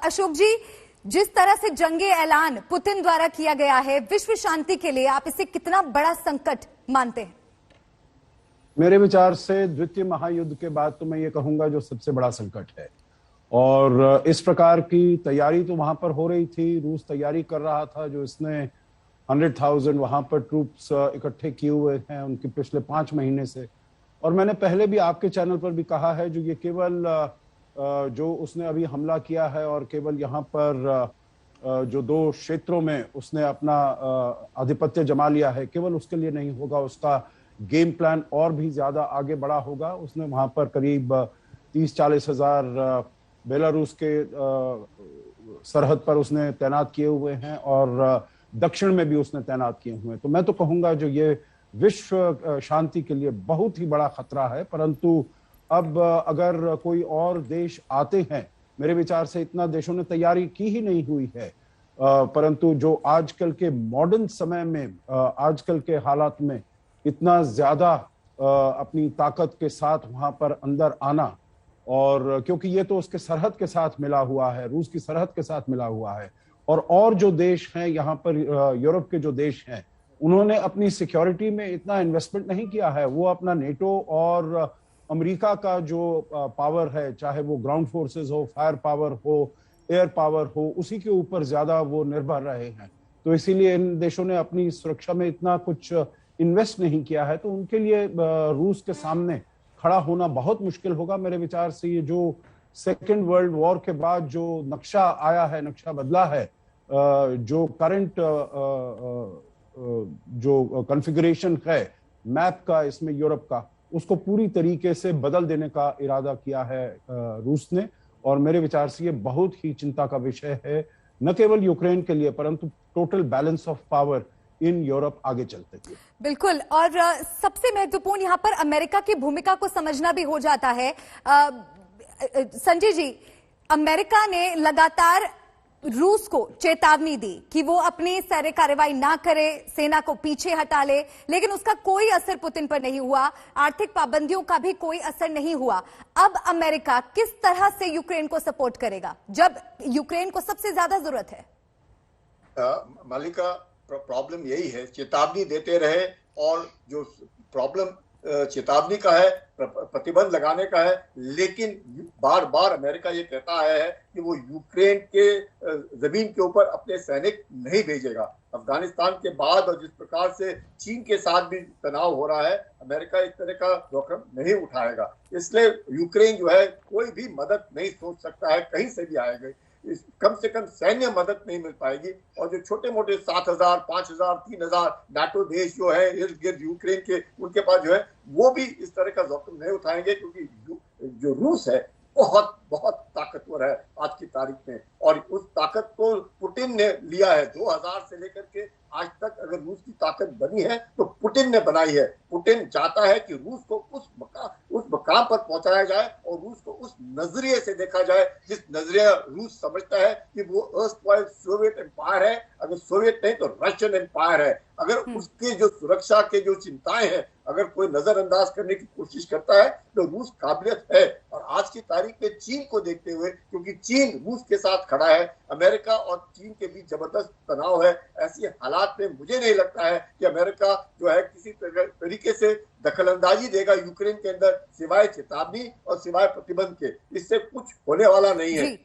अशोक जी, जिस तरह से जंगे ऐलान पुतिन द्वारा किया गया है विश्व शांति के लिए, आप इसे कितना बड़ा संकट मानते हैं? मेरे विचार से द्वितीय महायुद्ध के बाद तो मैं ये कहूंगा जो सबसे बड़ा संकट है। और इस प्रकार की तैयारी तो वहां पर हो रही थी, रूस तैयारी कर रहा था, जो इसने 100,000 वहां पर ट्रूप्स इकट्ठे किए हुए हैं उनके पिछले 5 महीने से। और मैंने पहले भी आपके चैनल पर भी कहा है, जो ये केवल जो उसने अभी हमला किया है और केवल यहाँ पर जो 2 क्षेत्रों में उसने अपना आधिपत्य जमा लिया है, केवल उसके लिए नहीं होगा, उसका गेम प्लान और भी ज्यादा आगे बढ़ा होगा। उसने वहां पर करीब 30-40 हजार बेलारूस के सरहद पर उसने तैनात किए हुए हैं और दक्षिण में भी उसने तैनात किए हुए हैं। तो मैं तो कहूंगा जो ये विश्व शांति के लिए बहुत ही बड़ा खतरा है। परंतु अब अगर कोई और देश आते हैं, मेरे विचार से इतना देशों ने तैयारी की ही नहीं हुई है, परंतु जो आजकल के मॉडर्न समय में, आजकल के हालात में इतना ज्यादा अपनी ताकत के साथ वहां पर अंदर आना, और क्योंकि ये तो उसके सरहद के साथ मिला हुआ है, रूस की सरहद के साथ मिला हुआ है, और जो देश हैं यहाँ पर, यूरोप के जो देश हैं, उन्होंने अपनी सिक्योरिटी में इतना इन्वेस्टमेंट नहीं किया है। वो अपना नेटो और अमेरिका का जो पावर है, चाहे वो ग्राउंड फोर्सेस हो, फायर पावर हो, एयर पावर हो, उसी के ऊपर ज्यादा वो निर्भर रहे हैं। तो इसीलिए इन देशों ने अपनी सुरक्षा में इतना कुछ इन्वेस्ट नहीं किया है। तो उनके लिए रूस के सामने खड़ा होना बहुत मुश्किल होगा। मेरे विचार से ये जो सेकेंड वर्ल्ड वॉर के बाद जो नक्शा आया है, नक्शा बदला है, जो करंट जो कॉन्फ़िगरेशन है मैप का इसमें यूरोप का, उसको पूरी तरीके से बदल देने का इरादा किया है रूस ने। और मेरे विचार से ये बहुत ही चिंता का विषय है, न केवल यूक्रेन के लिए परंतु total balance of power in Europe आगे चलते हुए। बिल्कुल। और सबसे महत्वपूर्ण यहाँ पर अमेरिका की भूमिका को समझना भी हो जाता है। संजय जी, अमेरिका ने लगातार रूस को चेतावनी दी कि वो अपनी सैन्य कार्रवाई ना करे, सेना को पीछे हटा ले, लेकिन उसका कोई असर पुतिन पर नहीं हुआ। आर्थिक पाबंदियों का भी कोई असर नहीं हुआ। अब अमेरिका किस तरह से यूक्रेन को सपोर्ट करेगा जब यूक्रेन को सबसे ज्यादा जरूरत है? मालिका, प्रॉब्लम यही है, चेतावनी देते रहे और जो प्रॉब्लम चेतावनी का है, प्रतिबंध लगाने का है, लेकिन बार बार अमेरिका ये कहता है कि वो यूक्रेन के जमीन के ऊपर अपने सैनिक नहीं भेजेगा। अफगानिस्तान के बाद और जिस प्रकार से चीन के साथ भी तनाव हो रहा है, अमेरिका इस तरह का जोखिम नहीं उठाएगा। इसलिए यूक्रेन जो है कोई भी मदद नहीं सोच सकता है, कहीं से भी आएगी। कम से कम सैन्य मदद नहीं मिल पाएगी। और जो छोटे मोटे 7,000, 5,000, 3,000 नाटो देश जो है इर्द गिर्द यूक्रेन के, उनके पास जो है वो भी इस तरह का जोखिम नहीं उठाएंगे, क्योंकि जो रूस है बहुत बहुत ताकतवर है आज की तारीख में। और उस ताकत को पुतिन ने लिया है 2000 से लेकर के आज तक। अगर रूस की ताकत बनी है तो पुतिन ने बनाई है। पुतिन चाहता है कि रूस को उस मकाम पर पहुंचाया जाए और रूस को उस नजरिए से देखा जाए जिस नजरिया रूस समझता है कि वो अर्स्टवाइल सोवियत एम्पायर है। अगर सोवियत नहीं तो रशियन एम्पायर है। अगर उसकी जो सुरक्षा के जो चिंताएं हैं, अगर कोई नजरअंदाज करने की कोशिश करता है तो रूस काबिलियत है। और आज की तारीख में चीन को देखते हुए, क्योंकि चीन रूस के साथ खड़ा है, अमेरिका और चीन के बीच जबरदस्त तनाव है, ऐसी हालात में मुझे नहीं लगता है कि अमेरिका जो है किसी तरीके से दखलंदाजी देगा यूक्रेन के अंदर, सिवाय चेतावनी और सिवाय प्रतिबंध के। इससे कुछ होने वाला नहीं है।